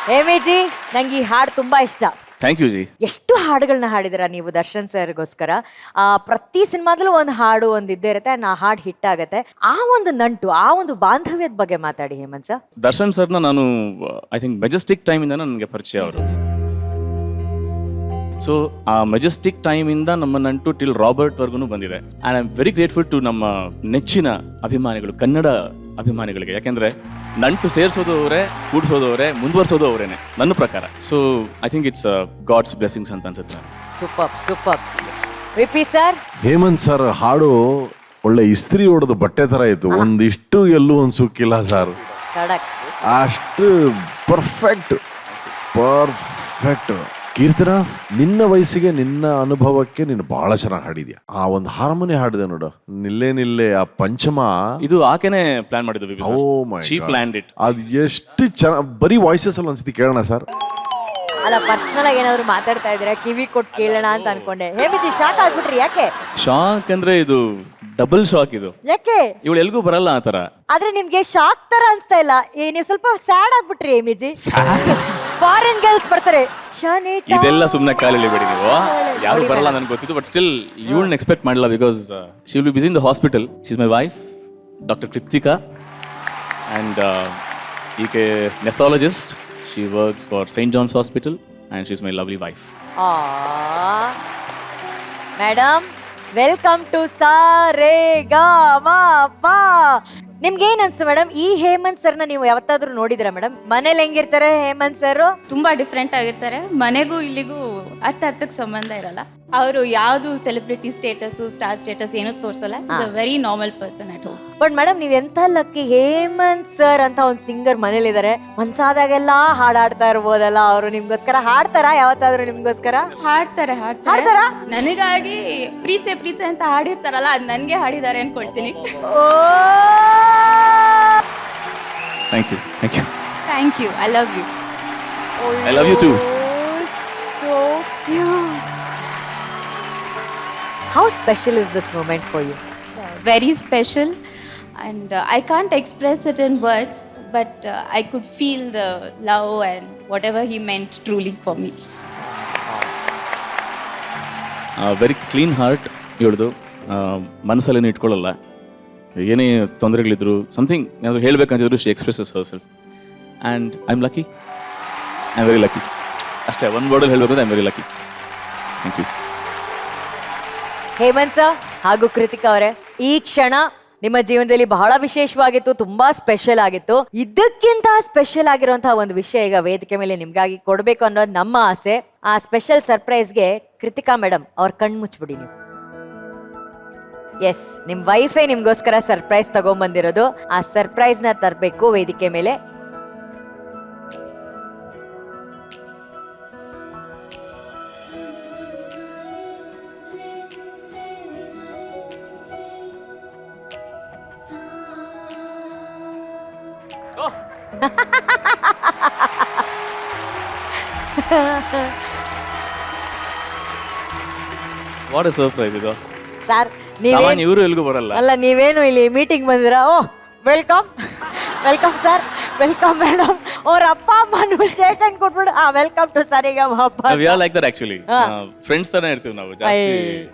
ಹೇಮೇಜಿ, ನಂಗೆ ಈ ಹಾಡು ತುಂಬಾ ಇಷ್ಟ. Thank U G. ಎಷ್ಟು ಹಾಡುಗಳನ್ನ ಹಾಡಿದಿರ ನೀವು ದರ್ಶನ್ ಸರ್ಗೋಸ್ಕರ. ಪ್ರತಿ ಸಿನಿಮಾದಲ್ಲೂ ಒಂದು ಹಾಡು ಒಂದು ಇದ್ದೇ ಇರುತ್ತೆ, ಆ ಹಾಡು ಹಿಟ್ ಆಗತ್ತೆ. ಆ ಒಂದು ನಂಟು, ಆ ಒಂದು ಬಾಂಧವ್ಯದ ಬಗ್ಗೆ ಮಾತಾಡಿ ಹೇಮಂತ್ ಸರ್. ದರ್ಶನ್ ಸರ್ನ ನಾನು ಐ ಥಿಂಕ್ ಮೆಜೆಸ್ಟಿಕ್ ಟೈಮಿಂದ ನನಗೆ ಪರಿಚಯ ಅವರು. ಸೊ ಆ ಮೆಜೆಸ್ಟಿಕ್ ಟೈಮಿಂದ ನಮ್ಮ ನಂಟು ಟಿಲ್ ರಾಬರ್ಟ್ ವರ್ಗು ಬಂದಿದೆ. And I am very grateful to ನಮ್ಮ ನೆಚ್ಚಿನ ಅಭಿಮಾನಿಗಳು, ಕನ್ನಡ ಅಭಿಮಾನಿಗಳಿಗೆ. ಯಾಕೆಂದ್ರೆ ನಂಟು ಸೇರಿಸೋದು ಅವರೇ, ಕೂಡಿಸೋದು ಅವರೇ, ಮುಂದುವರ್ಸೋದು ಅವರೇನೆ ನನ್ನ ಪ್ರಕಾರ. So I think it's God's blessings ಅಂತ ಅನ್ಸುತ್ತೆ. Super super. VP sir. Hemant sir ಹಾಡು ಒಳ್ಳೆ ಇಸ್ತ್ರಿ ಹೊಡೆದು ಬಟ್ಟೆ ತರ ಇತ್ತು. ಒಂದಿಷ್ಟು ಎಲ್ಲೂ ಒಂದು ಸುಕ್ಕಿಲ್ಲ ಸರ್. ಅಷ್ಟು ಪರ್ಫೆಕ್ಟ್ ಪರ್ಫೆಕ್ಟ್. ಕೀರ್ತನ, ನಿನ್ನ ವಯಸ್ಸಿಗೆ, ನಿನ್ನ ಅನುಭವಕ್ಕೆ ನೀನು ಬಹಳ ಚೆನ್ನಾಗಿ ಹಾಡಿದ್ಯಾ. ಆ ಒಂದು ಹಾರ್ಮೋನಿ ಹಾಡಿದೆ ನೋಡು, ನಿಲ್ಲೇ ನಿಲ್ಲೇ, ಆ ಪಂಚಮ. ಇದು ಆಕೆನೆ ಪ್ಲಾನ್ ಮಾಡಿದ್ದು. ಓ ಮೈ ಶಿ ಪ್ಲಾನ್ಡ್ ಇಟ್. ಅದು ಎಷ್ಟು ಚೆನ್ನಾಗಿ, ಬರೀ ವಾಯ್ಸಸ್ ಅಲ್ಲಿ ಒಂದ್ಸತಿ ಕೇಳೋಣ ಸರ್. ಅಲ್ಲ, ಪರ್ಸನಲ್ ಆಗಿ ಏನಾದ್ರು ಮಾತಾಡ್ತಾ ಇದ್ರೆ ಕಿವಿ ಕೊಟ್ಟು ಕೇಳೋಣ ಅಂತ ಅನ್ಕೊಂಡೆ. ಹೇಮಿಜಿ ಶಾಕ್ ಆಗ್ಬಿಟ್ರಿ, ಯಾಕೆ? ಶಾಕ್ ಅಂದ್ರೆ ಇದು ಡಬಲ್ ಶಾಕ್. ಇದು ಯಾಕೆ? ಇವಳು ಎಲ್ಗೂ ಬರಲ್ಲ ಆ ತರ. ಆದ್ರೆ ನಿಮ್ಗೆ ಶಾಕ್ ತರ ಅನ್ಸ್ತಾ ಇಲ್ಲ, ನೀವು ಸ್ವಲ್ಪ ಸ್ಯಾಡ್ ಆಗ್ಬಿಟ್ರಿ ಹೇಮಿಜಿ. ಫಾರಿನ್ ಗರ್ಲ್ಸ್ ಬರ್ತಾರೆ, ಇದೆಲ್ಲ ಸುಮ್ಮನೆ ಕಾಲಲ್ಲಿ ಬಿಡಿ ನೀವು. ಯಾರು ಬರಲ್ಲ ನನ್ಗೆ ಗೊತ್ತಿತ್ತು, ಬಟ್ ಸ್ಟಿಲ್ ಇವಳನ್ನ ಎಕ್ಸ್ಪೆಕ್ಟ್ ಮಾಡಲ್ಲ. Because she will be busy in the hospital. She is my wife, doctor Kritika, and ಈಕೆ nephrologist. She works for Saint John's hospital and she is my lovely wife. Madam, welcome to Saregamapa. ನಿಮ್ಗೆ ಏನ್ ಅನ್ಸ್ತು madam, ಈ ಹೇಮಂತ್ ಸರ್ನ ನೀವು ಯಾವತ್ತಾದ್ರೂ ನೋಡಿದಿರಾ madam? ಮನೇಲಿ ಹೆಂಗಿರ್ತಾರೆ Hemant sir? ತುಂಬಾ ಡಿಫ್ರೆಂಟ್ ಆಗಿರ್ತಾರೆ. ಮನೆಗೂ ಇಲ್ಲಿಗೂ ಅರ್ಥಕ್ಕೆ ಸಂಬಂಧ ಇರಲ್ಲ. ಅವರು ಯಾವ್ದು ಸೆಲೆಬ್ರಿಟಿ ಸ್ಟೇಟಸ್, ಸ್ಟಾರ್ ಸ್ಟೇಟಸ್ ಏನೂ ತೋರ್ಸಲ್ಲ. Very normal person at home. But madam, ನೀವ್ ಎಂತ ಲಕ್ಕಿ, ಹೇಮಂತ್ ಸರ್ ಅಂತ ಒಂದ್ ಸಿಂಗರ್ ಮನೇಲಿದ್ದಾರೆ. ಮನ್ಸಾದಾಗೆಲ್ಲ ಹಾಡಾಡ್ತಾ ಇರ್ಬೋದಲ್ಲ. ಅವರು ನಿಮ್ಗೋಸ್ಕರ ಹಾಡ್ತಾರಾ ಯಾವತ್ತಾದ್ರೂ? ನಿಮ್ಗೋಸ್ಕರ ಹಾಡ್ತಾರೆ. ನನಗಾಗಿ ಪ್ರೀತಿ ಪ್ರೀತಿ ಅಂತ ಹಾಡಿರ್ತಾರಲ್ಲ, ಅದ್ ನನ್ಗೆ ಹಾಡಿದ್ದಾರೆ ಅನ್ಕೊಳ್ತೀನಿ. Thank you, thank you, thank you. I love you. I love you too. So cute. How special is this moment for you? Very special, and I can't express it in words, but I could feel the love and whatever he meant truly for me. Very clean heart ಇವಳದು. ಮನಸ್ಸಲ್ಲೇನು ಇಟ್ಕೊಳ್ಳಲ್ಲ. ಏನೇ ತೊಂದರೆಗಳಿದ್ರು, something ಏನಾದರೂ ಹೇಳಬೇಕಂತಿದ್ರು, she expresses herself. And I am lucky, I am very lucky. ಅಷ್ಟೇ, ಒಂದು ವರ್ಡಲ್ಲಿ ಹೇಳಬೇಕು ಅಂದ್ರೆ I am very lucky. Thank you. Hemant sir ಹಾಗೂ ಕೃತಿಕಾ ಅವರೇ, ಈ ಕ್ಷಣ ನಿಮ್ಮ ಜೀವನದಲ್ಲಿ ಬಹಳ ವಿಶೇಷವಾಗಿತ್ತು, ತುಂಬಾ ಸ್ಪೆಷಲ್ ಆಗಿತ್ತು. ಇದಕ್ಕಿಂತ ಸ್ಪೆಷಲ್ ಆಗಿರುವಂತಹ ಒಂದು ವಿಷಯ ಈಗ ವೇದಿಕೆ ಮೇಲೆ ನಿಮ್ಗಾಗಿ ಕೊಡ್ಬೇಕು ಅನ್ನೋದು ನಮ್ಮ ಆಸೆ. ಆ ಸ್ಪೆಷಲ್ ಸರ್ಪ್ರೈಸ್ಗೆ ಕೃತಿಕಾ ಮೇಡಮ್ ಅವ್ರ ಕಣ್ಣು ಮುಚ್ಬಿಡಿ ನೀವು. ಎಸ್, ನಿಮ್ ವೈಫೇ ನಿಮ್ಗೋಸ್ಕರ ಸರ್ಪ್ರೈಸ್ ತಗೊಂಡ್ಬಂದಿರೋದು. ಆ ಸರ್ಪ್ರೈಸ್ ನ ತರಬೇಕು ವೇದಿಕೆ ಮೇಲೆ. ವಾಟ್ ಎ ಸರ್ಪ್ರೈಸ್ ಇದು ಸರ್. ಇವರು ಎಲ್ಗೂ ಬರಲ್ಲ. ಅಲ್ಲ, ನೀವೇನು ಇಲ್ಲಿ ಮೀಟಿಂಗ್ ಬಂದಿರಾ? Oh, welcome welcome sir, welcome madam. ಅವ್ರ ಅಪ್ಪ ಅಮ್ಮನು ಶೇಕ್ ಹ್ಯಾಂಡ್ ಕೊಟ್ಬಿಡು. Welcome to Saregamapa. We are like that actually. Friends ತರ ಇರ್ತೀವಿ ನಾವು ಜಾಸ್ತಿ.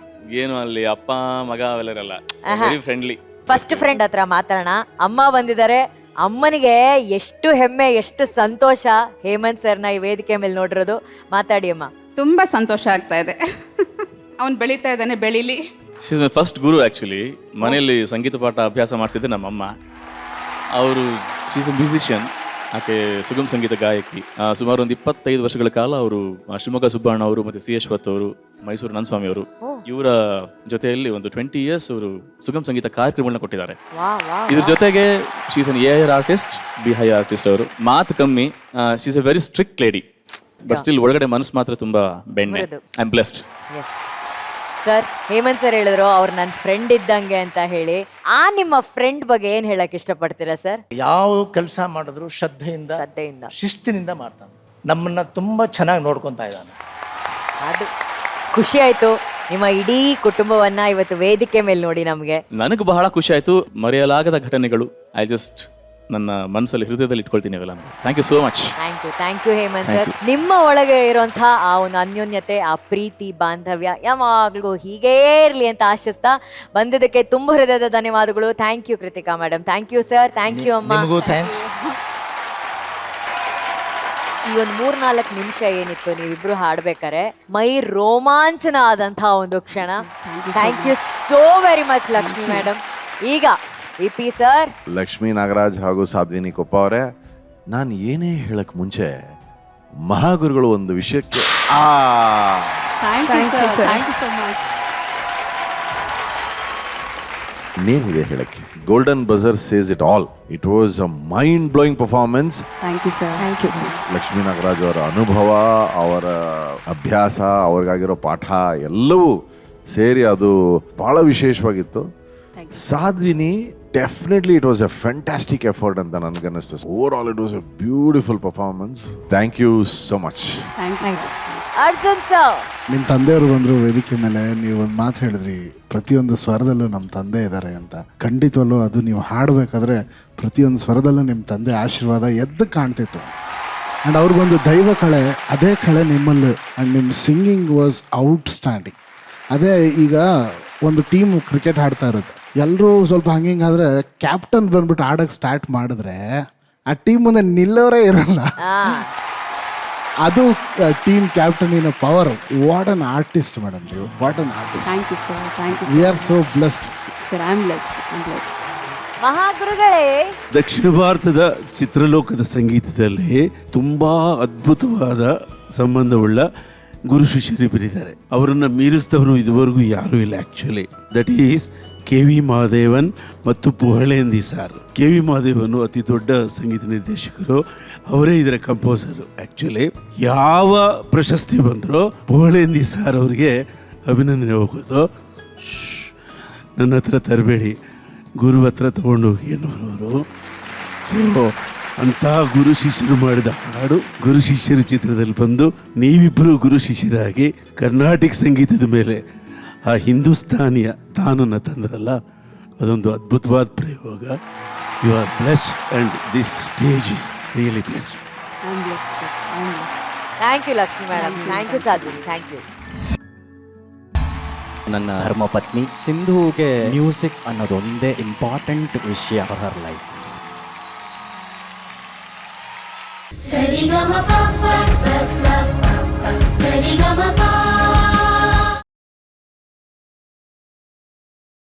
ಏನು ಅಲ್ಲಿ ಅಪ್ಪ ಮಗ ಅವೆಲ್ಲ ಇರಲ್ಲ. Very friendly. ಫಸ್ಟ್ ಫ್ರೆಂಡ್ ಹತ್ರ ಮಾತಾಡೋಣ. ಅಮ್ಮ ಬಂದಿದ್ದಾರೆ. ಅಮ್ಮನಿಗೆ ಎಷ್ಟು ಹೆಮ್ಮೆ, ಎಷ್ಟು ಸಂತೋಷ ಹೇಮಂತ್ ಸರ್ನ ಈ ವೇದಿಕೆ ಮೇಲೆ ನೋಡಿರೋದು. ಮಾತಾಡಿ ಅಮ್ಮ. ತುಂಬ ಸಂತೋಷ ಆಗ್ತಾ ಇದೆ. ಅವ್ನು ಬೆಳೀತಾ ಇದ್ದಾನೆ, ಬೆಳೀಲಿ. She is my first Guru actually. ಮನೆಯಲ್ಲಿ ಸಂಗೀತ ಪಾಠ ಅಭ್ಯಾಸ ಮಾಡ್ತಿದ್ದೆ ನಮ್ಮಮ್ಮ. ಅವರು ಶಿ ಇಸ್ ಎ ಮ್ಯೂಸಿಷಿಯನ್. ಆಕೆ ಸುಗಮ ಸಂಗೀತ ಗಾಯಕಿ. ಸುಮಾರು ಒಂದು 25 ವರ್ಷಗಳ ಕಾಲ ಅವರು ಶಿವಮೊಗ್ಗ ಸುಬ್ಬಣ್ಣ ಅವರು ಮತ್ತು ಸಿ ಅಶ್ವಥ್ ಅವರು, ಮೈಸೂರು ನಂದಸ್ವಾಮಿ ಅವರು, ಇವರ ಜೊತೆಯಲ್ಲಿ ಒಂದು 20 years ಅವರು ಸುಗಮ ಸಂಗೀತ ಕಾರ್ಯಕ್ರಮಗಳನ್ನ ಕೊಟ್ಟಿದ್ದಾರೆ. ಇದ್ರ ಜೊತೆಗೆ she is an a artist, be high artist. ಅವರು ಮಾತು ಕಮ್ಮಿ. She is a very strict lady, but still ಒಳಗಡೆ ಮನಸ್ಸು ಮಾತ್ರ ತುಂಬಾ ಬೆಣ್ಣೆ. I am blessed. Sir, Hemant sir ಹೇಳಿದ್ರು ಅವ್ರು ನನ್ನ ಫ್ರೆಂಡ್ ಇದ್ದಂಗೆ ಅಂತ ಹೇಳಿ. ಆ ನಿಮ್ಮ ಫ್ರೆಂಡ್ ಬಗ್ಗೆ ಏನ್ ಹೇಳಕ್ ಇಷ್ಟಪಡ್ತೀರಾ ಸರ್? ಯಾವ ಕೆಲಸ ಮಾಡಿದ್ರು ಶ್ರದ್ಧೆಯಿಂದ, ಶಿಸ್ತಿನಿಂದ ಮಾಡ್ತಾನೆ. ನಮ್ಮನ್ನ ತುಂಬಾ ಚೆನ್ನಾಗಿ ನೋಡ್ಕೊಂತಾ ಇದ್ದಾನೆ. ಅದು ಖುಷಿ ಆಯ್ತು. ನಿಮ್ಮ ಇಡೀ ಕುಟುಂಬವನ್ನ ಇವತ್ತು ವೇದಿಕೆ ಮೇಲೆ ನೋಡಿ ನಮ್ಗೆ ನನಗೆ ಬಹಳ ಖುಷಿ ಆಯ್ತು. ಮರೆಯಲಾಗದ ಘಟನೆಗಳು. ಐ ಜಸ್ಟ್ ನನ್ನ ಮನಸ್ಸಲ್ಲಿ ಹೃದಯದಲ್ಲಿ ಇಟ್ಕೊಳ್ತೀನಿ ಅವೆಲ್ಲ. Thank you so much. Thank you Hemant sir. ನಿಮ್ಮ ಒಳಗೆ ಇರುವಂತಹ ಆ ಒಂದು ಅನ್ಯೋನ್ಯತೆ, ಆ ಪ್ರೀತಿ, ಬಾಂಧವ್ಯ ಯಾವಾಗಲೂ ಹೀಗೇ ಇರಲಿ ಅಂತ ಆಶಿಸ್ತಾ ಬಂದಿದ್ದಕ್ಕೆ ತುಂಬ ಹೃದಯದ ಧನ್ಯವಾದಗಳು. Thank you Kritika madam. Thank you sir. Thank you ಅಮ್ಮ. ನಿಮಗೂ ಥ್ಯಾಂಕ್ಸ್. ಈ ಒಂದು 3-4 ನಿಮಿಷ ಏನಿತ್ತು ನೀವಿಬ್ರು ಹಾಡ್ಬೇಕಾರೆ ಮೈ ರೋಮಾಂಚನ ಆದಂತಹ ಒಂದು ಕ್ಷಣ. Thank you so very much Lakshmi madam. ಈಗ ಪಿ ಸರ್, ಲಕ್ಷ್ಮೀ ನಾಗರಾಜ್ ಹಾಗೂ ಸಾಧ್ವಿನಿ ಕೊಪ್ಪ ಅವರೇ, ನಾನು ಏನೇ ಹೇಳಕ್ ಮುಂಚೆ ಮಹಾಗುರುಗಳು ಒಂದು ವಿಷಯಕ್ಕೆ ನೇಮಿದೆ ಹೇಳಕ್ಕೆ. Golden buzzer says it all. It was a mind blowing performance. Lakshmi Nagaraj ಅವರ ಅನುಭವ, ಅವರ ಅಭ್ಯಾಸ, ಅವ್ರಿಗಾಗಿರೋ ಪಾಠ ಎಲ್ಲವೂ ಸೇರಿ ಅದು ಬಹಳ ವಿಶೇಷವಾಗಿತ್ತು. Sadhvini, definitely it was a fantastic effort ಅಂತ ನನಗನ್ನಿಸ್ತು. Overall it was a beautiful performance. Thank you so much. Arjun sir, ನಿಮ್ಮ ತಂದೆಯವರು ಬಂದರು ವೇದಿಕೆ ಮೇಲೆ, ನೀವು ಒಂದು ಮಾತು ಹೇಳಿದ್ರಿ, ಪ್ರತಿಯೊಂದು ಸ್ವರದಲ್ಲೂ ನಮ್ಮ ತಂದೆ ಇದ್ದಾರೆ ಅಂತ. ಖಂಡಿತವಲ್ಲೂ ಅದು ನೀವು ಹಾಡಬೇಕಾದ್ರೆ ಪ್ರತಿಯೊಂದು ಸ್ವರದಲ್ಲೂ ನಿಮ್ಮ ತಂದೆ ಆಶೀರ್ವಾದ ಎದ್ದು ಕಾಣ್ತಿತ್ತು. ಆ್ಯಂಡ್ ಅವ್ರಿಗೊಂದು ದೈವ ಕಳೆ, ಅದೇ ಕಳೆ ನಿಮ್ಮಲ್ಲಿ. ಆ್ಯಂಡ್ ನಿಮ್ಮ ಸಿಂಗಿಂಗ್ ವಾಸ್ ಔಟ್ಸ್ಟ್ಯಾಂಡಿಂಗ್. ಅದೇ ಈಗ ಒಂದು ಟೀಮ್ ಕ್ರಿಕೆಟ್ ಆಡ್ತಾ ಇರುತ್ತೆ, ಎಲ್ಲರೂ ಸ್ವಲ್ಪ ಹಂಗಿಂಗಾದರೆ ಕ್ಯಾಪ್ಟನ್ ಬಂದ್ಬಿಟ್ಟು ಆಡೋಕ್ಕೆ ಸ್ಟಾರ್ಟ್ ಮಾಡಿದ್ರೆ ಆ ಟೀಮ್ ಮುಂದೆ ನಿಲ್ಲೋರೇ ಇರಲ್ಲ. ಅದು ಟೀಮ್ ಕ್ಯಾಪ್ಟನಿನ power. What an artist madam ನೀವು, what an artist. Thank you sir. Thank you we are so blessed sir. I am blessed. ಮಹಾಗುರುಗಳೇ, ದಕ್ಷಿಣ ಭಾರತದ ಚಿತ್ರಲೋಕದ ಸಂಗೀತದಲ್ಲಿ ತುಂಬಾ ಅದ್ಭುತವಾದ ಸಂಬಂಧವುಳ್ಳ ಗುರು ಶಿಷ್ಯರಿಬ್ಬರಿದ್ದಾರೆ. ಅವರನ್ನು ಮೀರಿಸಿದವರು ಇದುವರೆಗೂ ಯಾರೂ ಇಲ್ಲ actually. That is KV Mahadevan ಮತ್ತು ಪುಹಳೇಂದಿ ಸಾರ್. KV ಮಹಾದೇವನು ಅತಿ ದೊಡ್ಡ ಸಂಗೀತ ನಿರ್ದೇಶಕರು, ಅವರೇ ಇದರ ಕಂಪೋಸರು. ಆ್ಯಕ್ಚುಲಿ ಯಾವ ಪ್ರಶಸ್ತಿ ಬಂದರೂ ಪುಹಳೇಂದಿ ಸಾರ್ ಅವರಿಗೆ ಅಭಿನಂದನೆ ಹೋಗೋದು. ನನ್ನ ಹತ್ರ ತರಬೇಡಿ, ಗುರು ಹತ್ರ ತಗೊಂಡೋಗಿ ಅನ್ನೋರವರು. ಸೊ ಅಂಥ ಗುರು ಶಿಷ್ಯರು ಮಾಡಿದ ಹಾಡು ಗುರು ಶಿಷ್ಯರು ಚಿತ್ರದಲ್ಲಿ ಬಂದು ನೀವಿಬ್ಬರು ಗುರು ಶಿಷ್ಯರಾಗಿ ಕರ್ನಾಟಕ ಸಂಗೀತದ ಮೇಲೆ ಆ ಹಿಂದೂಸ್ತಾನಿಯ ತಾನನ್ನು ತಂದ್ರಲ್ಲ, ಅದೊಂದು ಅದ್ಭುತವಾದ ಪ್ರಯೋಗ. You are blessed and this stage is really blessed. Thank you Lakshmi madam. Thank you Sadhvini. Thank you. ನನ್ನ ಧರ್ಮಪತ್ನಿ ಸಿಂಧುಗೆ ಮ್ಯೂಸಿಕ್ ಅನ್ನೋದೊಂದೇ ಇಂಪಾರ್ಟೆಂಟ್ ವಿಷಯ ಫಾರ್ ಹರ್ ಲೈಫ್. ಸರಿಗಮ ಪಪ್ಪ ಸಸ ಪಪ್ಪ ಸರಿಗಮ ಪಾ